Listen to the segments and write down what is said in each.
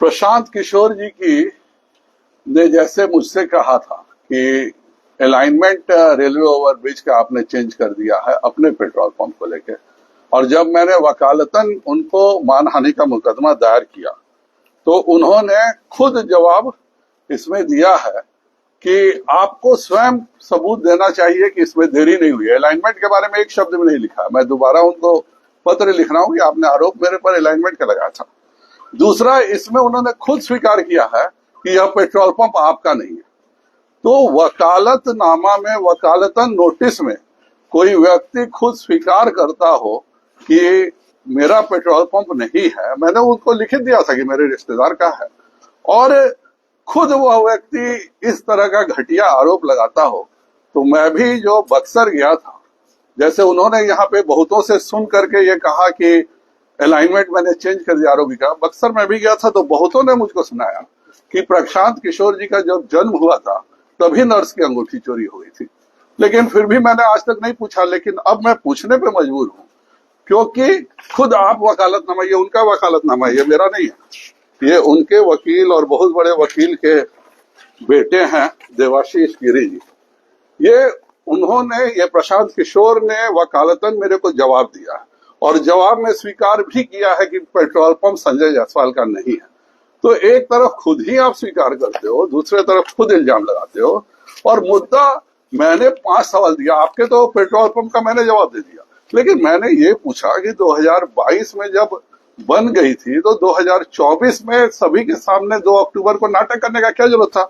प्रशांत किशोर जी की ने जैसे मुझसे कहा था कि अलाइनमेंट रेलवे ओवरब्रिज का आपने चेंज कर दिया है अपने पेट्रोल पंप को लेके, और जब मैंने वकालतन उनको मानहानि का मुकदमा दायर किया तो उन्होंने खुद जवाब इसमें दिया है कि आपको स्वयं सबूत देना चाहिए कि इसमें देरी नहीं हुई है। अलाइनमेंट के बारे में एक शब्द भी नहीं लिखा। मैं दोबारा उनको पत्र लिख रहा हूं कि आपने आरोप मेरे पर अलाइनमेंट का लगाया था। दूसरा, इसमें उन्होंने खुद स्वीकार किया है कि यह पेट्रोल पंप आपका नहीं है। तो वकालतनामा में, वकालतन नोटिस में कोई व्यक्ति खुद स्वीकार करता हो कि मेरा पेट्रोल पंप नहीं है, मैंने उनको लिख दिया था कि मेरे रिश्तेदार का है, और खुद वह व्यक्ति इस तरह का घटिया आरोप लगाता हो, तो मैं भी जो बक्सर गया था, जैसे उन्होंने यहाँ पे बहुतों से सुन करके ये कहा कि अलाइनमेंट मैंने चेंज कर दिया आरोपी का, बक्सर में भी गया था तो बहुतों ने मुझको सुनाया कि प्रशांत किशोर जी का जब जन्म हुआ था तभी नर्स की अंगूठी चोरी हुई थी। लेकिन फिर भी मैंने आज तक नहीं पूछा, लेकिन अब मैं पूछने पे मजबूर हूँ, क्योंकि खुद आप वकालतनामा, ये उनका वकालतनामा है, ये मेरा नहीं है, ये उनके वकील और बहुत बड़े वकील के बेटे हैं देवाशीष गिरी जी। ये उन्होंने, ये प्रशांत किशोर ने वकालतन मेरे को जवाब दिया है और जवाब में स्वीकार भी किया है कि पेट्रोल पंप संजय जायसवाल का नहीं है। तो एक तरफ खुद ही आप स्वीकार करते हो, दूसरे तरफ खुद इल्जाम लगाते हो, और मुद्दा मैंने 5 सवाल दिया, आपके तो पेट्रोल पंप का मैंने जवाब दे दिया, लेकिन मैंने ये पूछा कि 2022 में जब बन गई थी तो 2024 में सभी के सामने 2 अक्टूबर को नाटक करने का क्या जरूरत था?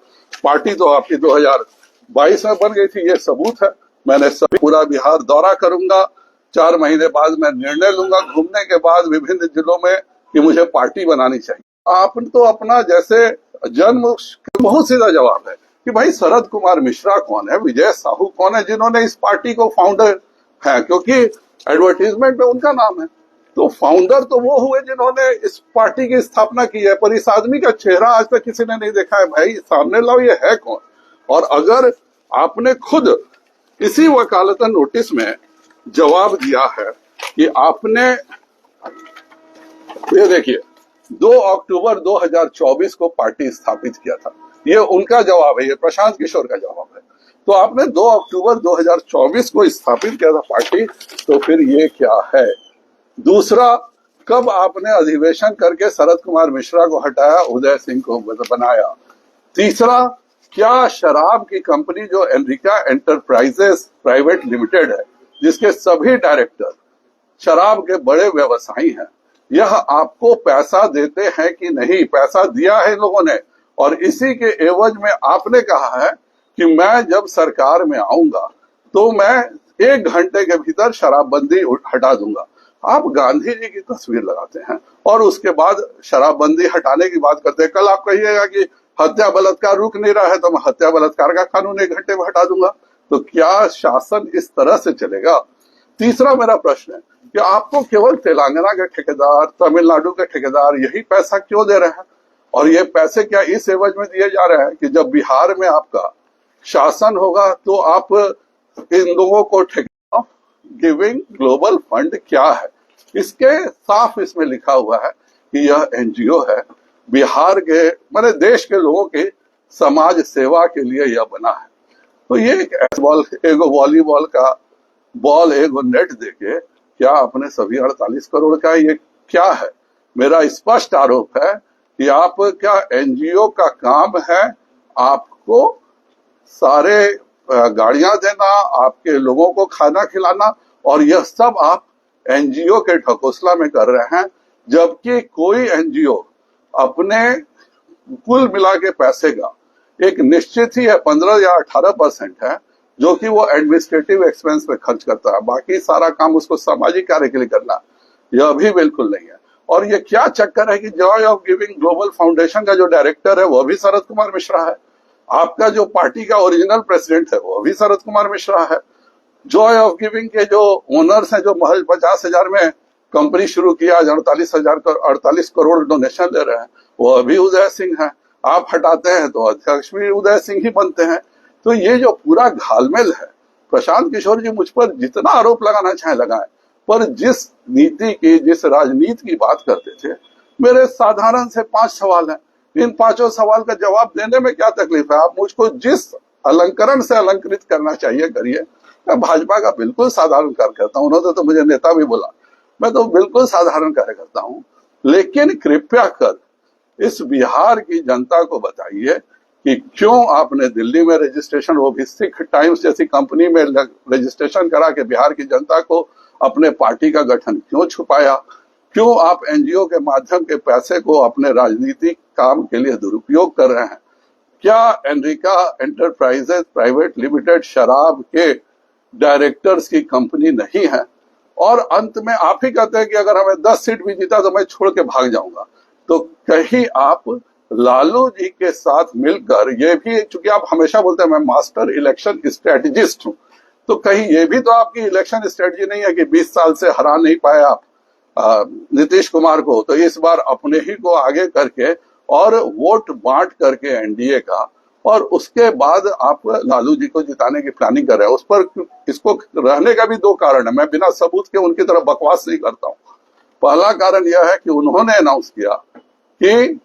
पार्टी तो आपकी 2022 में बन गई थी, ये सबूत है। मैंने सभी पूरा बिहार दौरा करूंगा, 4 महीने बाद मैं निर्णय लूंगा घूमने के बाद विभिन्न जिलों में कि मुझे पार्टी बनानी चाहिए। आपने तो अपना जैसे जन्म बहुत सीधा जवाब है कि भाई शरद कुमार मिश्रा कौन है, विजय साहू कौन है, जिन्होंने इस पार्टी को फाउंडर है, क्योंकि एडवर्टीजमेंट में उनका नाम है। तो फाउंडर तो वो हुए जिन्होंने इस पार्टी की स्थापना की है, पर इस आदमी का चेहरा आज तक किसी ने नहीं देखा है। भाई सामने लाओ, ये है कौन? और अगर आपने खुद इसी वकालतन नोटिस में जवाब दिया है कि आपने, ये देखिए, 2 अक्टूबर 2024 को पार्टी स्थापित किया था, ये उनका जवाब है, ये प्रशांत किशोर का जवाब है। तो आपने 2 अक्टूबर 2024 को स्थापित किया था पार्टी, तो फिर ये क्या है? दूसरा, कब आपने अधिवेशन करके शरद कुमार मिश्रा को हटाया, उदय सिंह को बनाया? तीसरा, क्या शराब की कंपनी जो एनरिका एंटरप्राइजेस प्राइवेट लिमिटेड है, जिसके सभी डायरेक्टर शराब के बड़े व्यवसायी हैं, यह आपको पैसा देते हैं कि नहीं? पैसा दिया है इन लोगों ने, और इसी के एवज में आपने कहा है कि मैं जब सरकार में आऊंगा तो मैं 1 घंटे के भीतर शराबबंदी हटा दूंगा। आप गांधी जी की तस्वीर लगाते हैं और उसके बाद शराबबंदी हटाने की बात करते हैं। कल आप कहिएगा कि हत्या बलात्कार रुक नहीं रहा है तो मैं हत्या बलात्कार का कानून 1 घंटे में हटा दूंगा। तो क्या शासन इस तरह से चलेगा? तीसरा मेरा प्रश्न है कि आपको केवल तेलंगाना के ठेकेदार, तमिलनाडु के ठेकेदार यही पैसा क्यों दे रहे हैं? और ये पैसे क्या इस एवज में दिए जा रहे हैं कि जब बिहार में आपका शासन होगा तो आप इन लोगों को ठेकेदार गिविंग ग्लोबल फंड क्या है? इसके साफ इसमें लिखा हुआ है कि यह एनजीओ है, बिहार के, मैंने देश के लोगों के समाज सेवा के लिए यह बना है। तो ये एक वॉलीबॉल का बॉल, एक नेट देके क्या अपने सभी 48 करोड़ का ये क्या है? मेरा स्पष्ट आरोप है कि आप क्या एनजीओ का काम है आपको सारे गाड़ियां देना, आपके लोगों को खाना खिलाना, और यह सब आप एनजीओ के ढकोसला में कर रहे हैं, जबकि कोई एनजीओ अपने कुल मिला के पैसे का एक निश्चित ही है 15 या 18% है जो कि वो एडमिनिस्ट्रेटिव एक्सपेंस पे खर्च करता है, बाकी सारा काम उसको सामाजिक कार्य के लिए करना, यह भी बिल्कुल नहीं है। और ये क्या चक्कर है कि Joy of giving global foundation का जो डायरेक्टर है वो भी शरद कुमार मिश्रा है, आपका जो पार्टी का ओरिजिनल प्रेसिडेंट है वो भी शरद कुमार मिश्रा है, जॉय ऑफ गिविंग के जो ओनर्स हैं जो महज 50,000 में कंपनी शुरू किया, 48 करोड़ डोनेशन ले रहे हैं, वो अभी उदय सिंह है। आप हटाते हैं तो अध्यक्ष भी उदय सिंह ही बनते हैं। तो ये जो पूरा घालमेल है, प्रशांत किशोर जी मुझ पर जितना आरोप लगाना चाहे लगाएं, पर जिस नीति की, जिस राजनीति की बात करते थे, मेरे साधारण से 5 सवाल हैं। इन 5 सवाल का जवाब देने में क्या तकलीफ है? आप मुझको जिस अलंकरण से अलंकृत करना चाहिए करिए। मैं भाजपा का बिल्कुल साधारण कार्यकर्ता हूं, उन्होंने तो मुझे नेता भी बोला, मैं तो बिल्कुल साधारण कार्यकर्ता हूं। लेकिन कृपया कर इस बिहार की जनता को बताइए कि क्यों आपने दिल्ली में रजिस्ट्रेशन, वो भी सिख टाइम्स जैसी कंपनी में रजिस्ट्रेशन करा के बिहार की जनता को अपने पार्टी का गठन क्यों छुपाया? क्यों आप एनजीओ के माध्यम के पैसे को अपने राजनीतिक काम के लिए दुरुपयोग कर रहे हैं? क्या एनरिका एंटरप्राइजेज प्राइवेट लिमिटेड शराब के डायरेक्टर्स की कंपनी नहीं है? और अंत में आप ही कहते हैं कि अगर हमें 10 सीट भी जीता तो मैं छोड़ के भाग जाऊंगा। तो कहीं आप लालू जी के साथ मिलकर, ये भी चूंकि आप हमेशा बोलते हैं मैं मास्टर इलेक्शन स्ट्रेटेजिस्ट हूं, तो कहीं ये भी तो आपकी इलेक्शन स्ट्रेटजी नहीं है कि 20 साल से हरा नहीं पाए आप नीतीश कुमार को, तो इस बार अपने ही को आगे करके और वोट बांट करके एनडीए का, और उसके बाद आप लालू जी को जिताने की प्लानिंग कर रहे हैं। उस पर इसको रहने का भी 2 कारण है, मैं बिना सबूत के उनकी तरफ बकवास नहीं करता हूं। पहला कारण यह है कि उन्होंने अनाउंस किया कि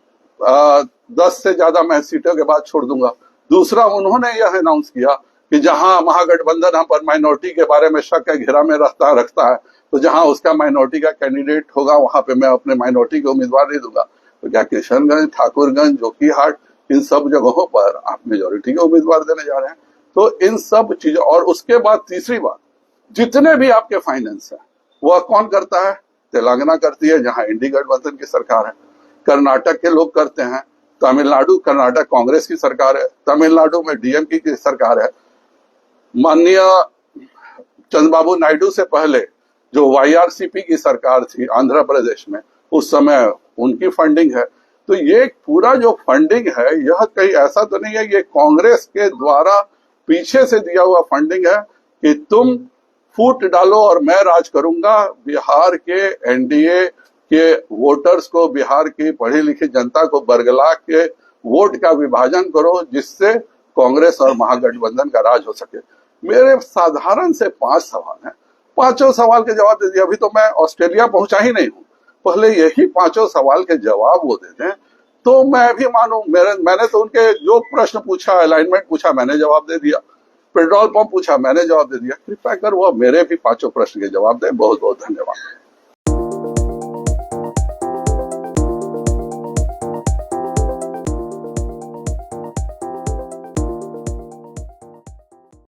10 से ज्यादा मैं सीटों के बाद छोड़ दूंगा। दूसरा, उन्होंने यह अनाउंस किया कि जहां महागठबंधन हम पर माइनॉरिटी के बारे में शक है, घेरा में रखता है, तो जहां उसका माइनॉरिटी का कैंडिडेट होगा वहां पे मैं अपने माइनॉरिटी को उम्मीदवार नहीं दूंगा। तो क्या किशनगंज, ठाकुरगंज, जोकीहाट, इन सब जगहों पर आप मेजोरिटी के उम्मीदवार देने जा रहे हैं? तो इन सब चीजों, और उसके बाद तीसरी बात, जितने भी आपके फाइनेंस है वह कौन करता है? तेलंगाना करती है जहां इंडी गठबंधन की सरकार है, कर्नाटक के लोग करते हैं, तमिलनाडु, कर्नाटक कांग्रेस की सरकार है, तमिलनाडु में डीएमके की सरकार है, माननीय चंद्रबाबू नायडू से पहले जो वाईआरसीपी की सरकार थी आंध्र प्रदेश में, उस समय उनकी फंडिंग है। तो ये पूरा जो फंडिंग है यह कहीं ऐसा तो नहीं है ये कांग्रेस के द्वारा पीछे से दिया हुआ फंडिंग है कि तुम फूट डालो और मैं राज करूंगा, बिहार के एनडीए के वोटर्स को, बिहार की पढ़ी लिखी जनता को बरगला के वोट का विभाजन करो जिससे कांग्रेस और महागठबंधन का राज हो सके। मेरे साधारण से 5 सवाल हैं, 5 सवाल के जवाब दे दिए। अभी तो मैं ऑस्ट्रेलिया पहुंचा ही नहीं हूं, पहले यही 5 सवाल के जवाब वो दे दें तो मैं भी मानूं। मैंने तो उनके जो प्रश्न पूछा, अलाइनमेंट पूछा, मैंने जवाब दे दिया, पेट्रोल पंप पूछा, मैंने जवाब दे दिया। कृपया कर वो मेरे भी 5 प्रश्न के जवाब दें। बहुत बहुत धन्यवाद।